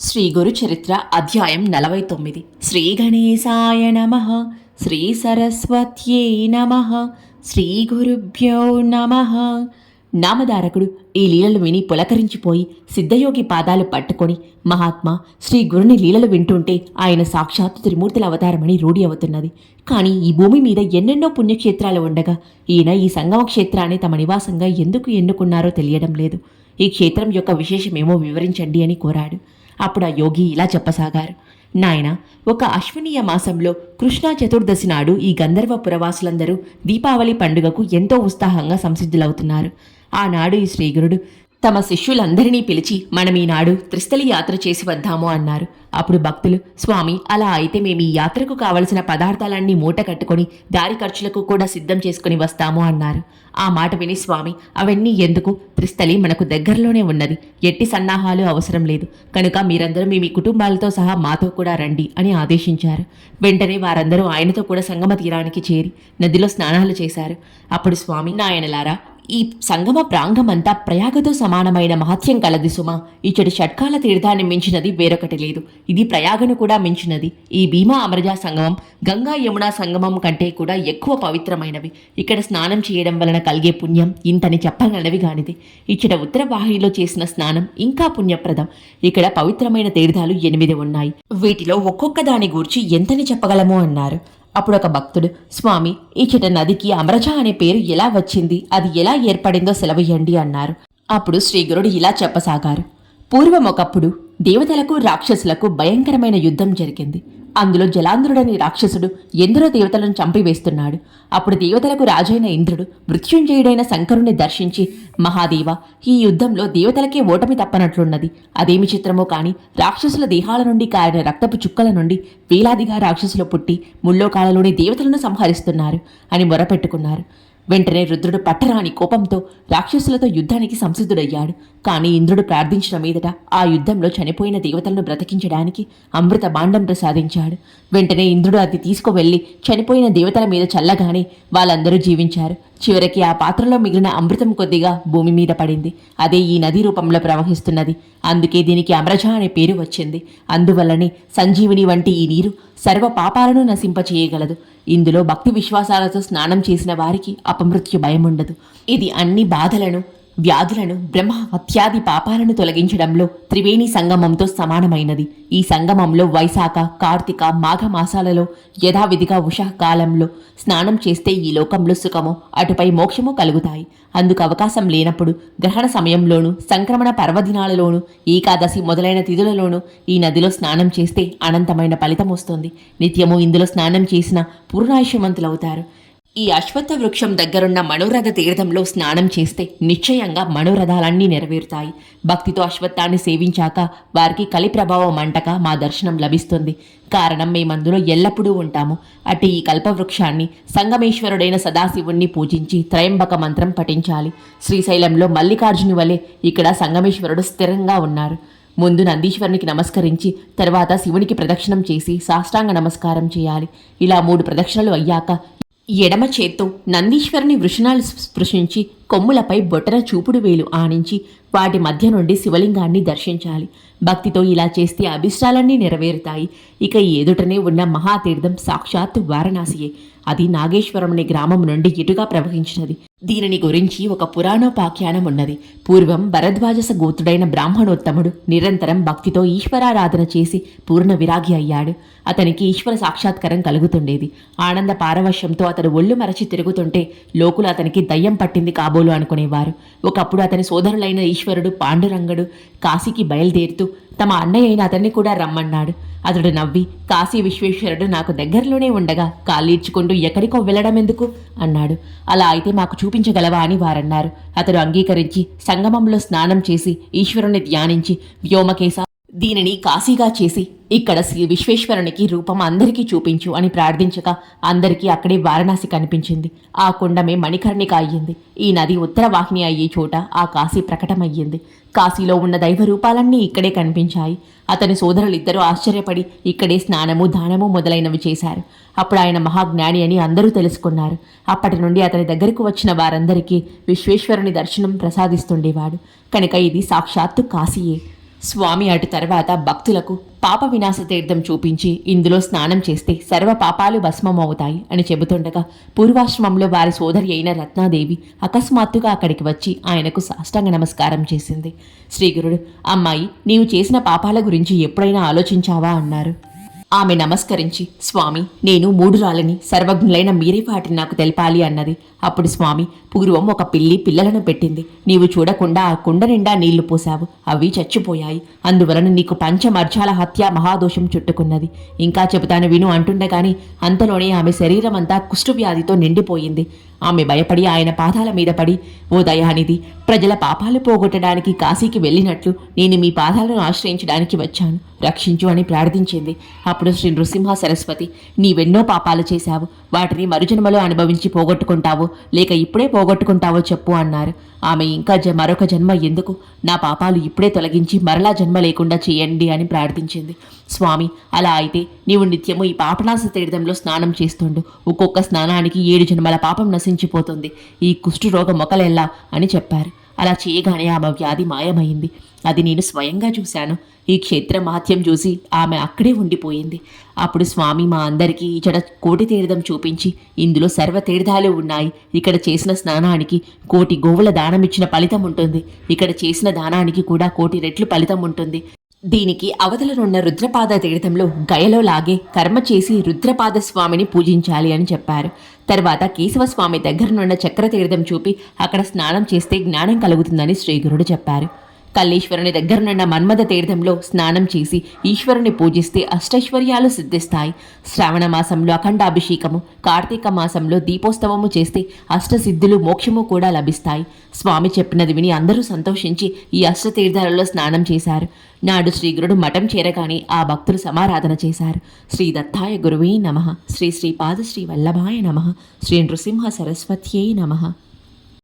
శ్రీ గురు చరిత్ర అధ్యాయం 49. శ్రీ గణేశాయ నమః. శ్రీ సరస్వత్యై నమః. శ్రీ గురుభ్యో నమః. నామధారకుడు ఈ లీలలు విని పులకరించిపోయి సిద్ధయోగి పాదాలు పట్టుకొని, మహాత్మా, శ్రీ గురుని లీలలు వింటుంటే ఆయన సాక్షాత్తు త్రిమూర్తుల అవతారమని రూఢి అవుతున్నది. కానీ ఈ భూమి మీద ఎన్నెన్నో పుణ్యక్షేత్రాలు ఉండగా ఈయన ఈ సంగమ క్షేత్రాన్ని తమ నివాసంగా ఎందుకు ఎన్నుకున్నారో తెలియడం లేదు. ఈ క్షేత్రం యొక్క విశేషమేమో వివరించండి అని కోరాడు. అప్పుడు ఆ యోగి ఇలా చెప్పసాగారు. నాయన, ఒక అశ్వినీయ మాసంలో కృష్ణా చతుర్దశి నాడు ఈ గంధర్వ పురవాసులందరూ దీపావళి పండుగకు ఎంతో ఉత్సాహంగా సంసిద్ధులవుతున్నారు. ఆనాడు ఈ శ్రీగురుడు తమ శిష్యులందరినీ పిలిచి, మనం ఈనాడు త్రిస్థలి యాత్ర చేసి వద్దాము అన్నారు. అప్పుడు భక్తులు, స్వామి, అలా అయితే మేము ఈ యాత్రకు కావలసిన పదార్థాలన్నీ మూట కట్టుకొని దారి ఖర్చులకు కూడా సిద్ధం చేసుకుని వస్తాము అన్నారు. ఆ మాట విని స్వామి, అవన్నీ ఎందుకు, త్రిస్థలి మనకు దగ్గరలోనే ఉన్నది, ఎట్టి సన్నాహాలు అవసరం లేదు, కనుక మీరందరూ మీ కుటుంబాలతో సహా మాతో కూడా రండి అని ఆదేశించారు. వెంటనే వారందరూ ఆయనతో కూడా సంగమ తీరానికి చేరి నదిలో స్నానాలు చేశారు. అప్పుడు స్వామి, నాయనలారా, ఈ సంగమ ప్రాంగమంతా ప్రయాగతో సమానమైన మహత్యం కలది సుమా. ఇచ్చటి షట్కాల తీర్థాన్ని మించినది వేరొకటి లేదు. ఇది ప్రయాగను కూడా మించినది. ఈ భీమా అమరజా సంగమం గంగా యమునా సంగమం కంటే కూడా ఎక్కువ పవిత్రమైనవి. ఇక్కడ స్నానం చేయడం వలన కలిగే పుణ్యం ఇంతని చెప్పగలవి గానిది. ఇచ్చట ఉత్తర వాహినిలో చేసిన స్నానం ఇంకా పుణ్యప్రదం. ఇక్కడ పవిత్రమైన తీర్థాలు 8 ఉన్నాయి. వీటిలో ఒక్కొక్క దాని గూర్చి ఎంతని చెప్పగలము అన్నారు. అప్పుడు ఒక భక్తుడు, స్వామి, ఇచ్చట నదికి అమరజ అనే పేరు ఎలా వచ్చింది, అది ఎలా ఏర్పడిందో సెలవియ్యండి అన్నారు. అప్పుడు శ్రీగురుడు ఇలా చెప్పసాగారు. పూర్వం ఒకప్పుడు దేవతలకు రాక్షసులకు భయంకరమైన యుద్ధం జరిగింది. అందులో జలాంధ్రుడని రాక్షసుడు ఎందరో దేవతలను చంపివేస్తున్నాడు. అప్పుడు దేవతలకు రాజైన ఇంద్రుడు మృత్యుంజయుడైన శంకరుని దర్శించి, మహాదేవ, ఈ యుద్ధంలో దేవతలకే ఓటమి తప్పనట్లున్నది. అదేమి చిత్రమో కాని రాక్షసుల దేహాల నుండి కారిన రక్తపు చుక్కల నుండి వేలాదిగా రాక్షసులు పుట్టి ముల్లోకాలలోని దేవతలను సంహరిస్తున్నారు అని మొరపెట్టుకున్నారు. వెంటనే రుద్రుడు పట్టరాని కోపంతో రాక్షసులతో యుద్ధానికి సంసిద్ధుడయ్యాడు. కానీ ఇంద్రుడు ప్రార్థించిన మీదట ఆ యుద్ధంలో చనిపోయిన దేవతలను బ్రతికించడానికి అమృత భాండం ప్రసాదించాడు. వెంటనే ఇంద్రుడు అది తీసుకువెళ్లి చనిపోయిన దేవతల మీద చల్లగానే వాళ్ళందరూ జీవించారు. చివరికి ఆ పాత్రలో మిగిలిన అమృతం కొద్దిగా భూమి మీద పడింది. అదే ఈ నది రూపంలో ప్రవహిస్తున్నది. అందుకే దీనికి అమరజ అనే పేరు వచ్చింది. అందువల్లనే సంజీవిని వంటి ఈ నీరు సర్వ పాపాలను నశింపచేయగలదు. ఇందులో భక్తి విశ్వాసాలతో స్నానం చేసిన వారికి అపమృత్యు భయముండదు. ఇది అన్ని బాధలను, వ్యాధులను, బ్రహ్మ హత్యాది పాపాలను తొలగించడంలో త్రివేణి సంగమంతో సమానమైనది. ఈ సంగమంలో వైశాఖ, కార్తీక, మాఘ మాసాలలో యథావిధిగా ఉషాకాలంలో స్నానం చేస్తే ఈ లోకంలో సుఖము, అటుపై మోక్షము కలుగుతాయి. అందుకు అవకాశం లేనప్పుడు గ్రహణ సమయంలోనూ, సంక్రమణ పర్వదినాలలోనూ, ఏకాదశి మొదలైన తిథులలోనూ ఈ నదిలో స్నానం చేస్తే అనంతమైన ఫలితం వస్తుంది. నిత్యము ఇందులో స్నానం చేసిన పూర్ణాయుష్యవంతులవుతారు. ఈ అశ్వత్థ వృక్షం దగ్గరున్న మనోరథ తీర్థంలో స్నానం చేస్తే నిశ్చయంగా మనోరథాలన్నీ నెరవేరుతాయి. భక్తితో అశ్వత్థాన్ని సేవించాక వారికి కలి ప్రభావం అంటక మా దర్శనం లభిస్తుంది. కారణం, మేమందులో ఎల్లప్పుడూ ఉంటాము. అటు ఈ కల్పవృక్షాన్ని, సంగమేశ్వరుడైన సదాశివుణ్ణి పూజించి త్రయంబక మంత్రం పఠించాలి. శ్రీశైలంలో మల్లికార్జుని వలె ఇక్కడ సంగమేశ్వరుడు స్థిరంగా ఉన్నారు. ముందు నందీశ్వరునికి నమస్కరించి తర్వాత శివునికి ప్రదక్షిణం చేసి సాష్టాంగ నమస్కారం చేయాలి. ఇలా 3 ప్రదక్షిణలు అయ్యాక ఎడమ చేత్తో నందీశ్వరుని వృషణాలు స్పృశించి కొమ్ములపై బొటన చూపుడు వేలు ఆనించి వాటి మధ్య నుండి శివలింగాన్ని దర్శించాలి. భక్తితో ఇలా చేస్తే అభిష్టాలన్నీ నెరవేరుతాయి. ఇక ఎదుటనే ఉన్న మహాతీర్థం సాక్షాత్తు వారణాసియే. అది నాగేశ్వరముని గ్రామం నుండి ఇటుగా ప్రవహించినది. దీనిని గురించి ఒక పురాణోపాఖ్యానం ఉన్నది. పూర్వం భరద్వాజస గోత్రుడైన బ్రాహ్మణోత్తముడు నిరంతరం భక్తితో ఈశ్వరారాధన చేసి పూర్ణ విరాగి అయ్యాడు. అతనికి ఈశ్వర సాక్షాత్కారం కలుగుతుండేది. ఆనంద పారవశ్యంతో అతడు ఒళ్ళు మరచి తిరుగుతుంటే లోకులు అతనికి దయ్యం పట్టింది కాబోలు అనుకునేవారు. ఒకప్పుడు అతని సోదరులైన ఈశ్వరుడు పాండురంగడు కాశీకి బయలుదేరుతూ తమ అన్నయ్య అయిన అతన్ని కూడా రమ్మన్నాడు. అతడు నవ్వి, కాశీ విశ్వేశ్వరుడు నాకు దగ్గరలోనే ఉండగా కాళ్ళీడ్చుకుంటూ ఎక్కడికో వెళ్ళడం ఎందుకు అన్నాడు. అలా అయితే మాకు చూపించగలవా అని వారన్నారు. అతడు అంగీకరించి సంగమంలో స్నానం చేసి ఈశ్వరుని ధ్యానించి, వ్యోమకేశ, దీనిని కాశీగా చేసి ఇక్కడ శ్రీ విశ్వేశ్వరునికి రూపం అందరికీ చూపించు అని ప్రార్థించగా అందరికీ అక్కడే వారణాసి కనిపించింది. ఆ కుండమే మణికర్ణిక అయ్యింది. ఈ నది ఉత్తర వాహిని అయ్యే చోట ఆ కాశీ ప్రకటమయ్యింది. కాశీలో ఉన్న దైవ రూపాలన్నీ ఇక్కడే కనిపించాయి. అతని సోదరులిద్దరూ ఆశ్చర్యపడి ఇక్కడే స్నానము, దానము మొదలైనవి చేశారు. అప్పుడు ఆయన మహాజ్ఞాని అని అందరూ తెలుసుకున్నారు. అప్పటి నుండి అతని దగ్గరకు వచ్చిన వారందరికీ విశ్వేశ్వరుని దర్శనం ప్రసాదిస్తుండేవాడు. కనుక ఇది సాక్షాత్తు కాశీయే. స్వామి అటు తర్వాత భక్తులకు పాప వినాశ తీర్థం చూపించి ఇందులో స్నానం చేస్తే సర్వ పాపాలు భస్మమవుతాయి అని చెబుతుండగా పూర్వాశ్రమంలో వారి సోదరి అయిన రత్నాదేవి అకస్మాత్తుగా అక్కడికి వచ్చి ఆయనకు సాష్టాంగ నమస్కారం చేసింది. శ్రీగురుడు, అమ్మాయి, నీవు చేసిన పాపాల గురించి ఎప్పుడైనా ఆలోచించావా అన్నారు. ఆమె నమస్కరించి, స్వామి, నేను మూఢురాలని, సర్వజ్ఞులైన మీరే వాటిని నాకు తెలపాలి అన్నది. అప్పుడు స్వామి, పూర్వం ఒక పిల్లి పిల్లలను పెట్టింది. నీవు చూడకుండా ఆ కుండ నిండా నీళ్లు పోశావు. అవి చచ్చిపోయాయి. అందువలన నీకు పంచమర్జాల హత్య మహాదోషం చుట్టుకున్నది. ఇంకా చెబుతాను విను అంటుండగాని అంతలోనే ఆమె శరీరం అంతా కుష్ఠవ్యాధితో నిండిపోయింది. ఆమె భయపడి ఆయన పాదాల మీద పడి, ఓ దయానిధి, ప్రజల పాపాలు పోగొట్టడానికి కాశీకి వెళ్ళినట్లు నేను మీ పాదాలను ఆశ్రయించడానికి వచ్చాను, రక్షించు అని ప్రార్థించింది. అప్పుడు శ్రీ నృసింహ సరస్వతి, నీవెన్నో పాపాలు చేశావు. వాటిని మరుజన్మలో అనుభవించి పోగొట్టుకుంటావో లేక ఇప్పుడే పోగొట్టుకుంటావో చెప్పు అన్నారు. ఆమె ఇంకా మరొక జన్మ ఎందుకు? నా పాపాలు ఇప్పుడే తొలగించి మరలా జన్మ లేకుండా చేయండి అని ప్రార్థించింది. స్వామి, అలా అయితే నీవు నిత్యము ఈ పాపనాశ తీర్థంలో స్నానం చేస్తుండు. ఒక్కొక్క స్నానానికి 7 జన్మల పాపం నశించిపోతుంది. ఈ కుష్ఠరోగం మొకలెల్లా అని చెప్పారు. అలా చేయగానే ఆమె వ్యాధి మాయమైంది. అది నేను స్వయంగా చూశాను. ఈ క్షేత్ర మహత్యం చూసి ఆమె అక్కడే ఉండిపోయింది. అప్పుడు స్వామి మా అందరికీ ఇచ్చట కోటి తీర్థం చూపించి, ఇందులో సర్వ తీర్థాలు ఉన్నాయి. ఇక్కడ చేసిన స్నానానికి 1,000,000 గోవుల దానమిచ్చిన ఫలితం ఉంటుంది. ఇక్కడ చేసిన దానానికి కూడా 1,000,000 రెట్లు ఫలితం ఉంటుంది. దీనికి అవతలనున్న రుద్రపాద తీర్థంలో గయలో లాగే కర్మ చేసి రుద్రపాద స్వామిని పూజించాలి అని చెప్పారు. తర్వాత కేశవస్వామి దగ్గరనున్న చక్ర తీర్థం చూపి అక్కడ స్నానం చేస్తే జ్ఞానం కలుగుతుందని శ్రీగురుడు చెప్పారు. కల్లేశ్వరుని దగ్గరనున్న మన్మథ తీర్థంలో స్నానం చేసి ఈశ్వరుని పూజిస్తే అష్టైశ్వర్యాలు సిద్ధిస్తాయి. శ్రావణ మాసంలో అఖండాభిషేకము, కార్తీక మాసంలో దీపోత్సవము చేస్తే అష్టసిద్ధులు, మోక్షము కూడా లభిస్తాయి. స్వామి చెప్పినది విని అందరూ సంతోషించి ఈ అష్టతీర్థాలలో స్నానం చేశారు. నాడు శ్రీగురుడు మఠం చేరగానే ఆ భక్తులు సమారాధన చేశారు. శ్రీ దత్తాయ గురువే నమః, శ్రీ శ్రీపాద శ్రీ వల్లభాయ నమః, శ్రీ నృసింహ సరస్వత్యై నమః.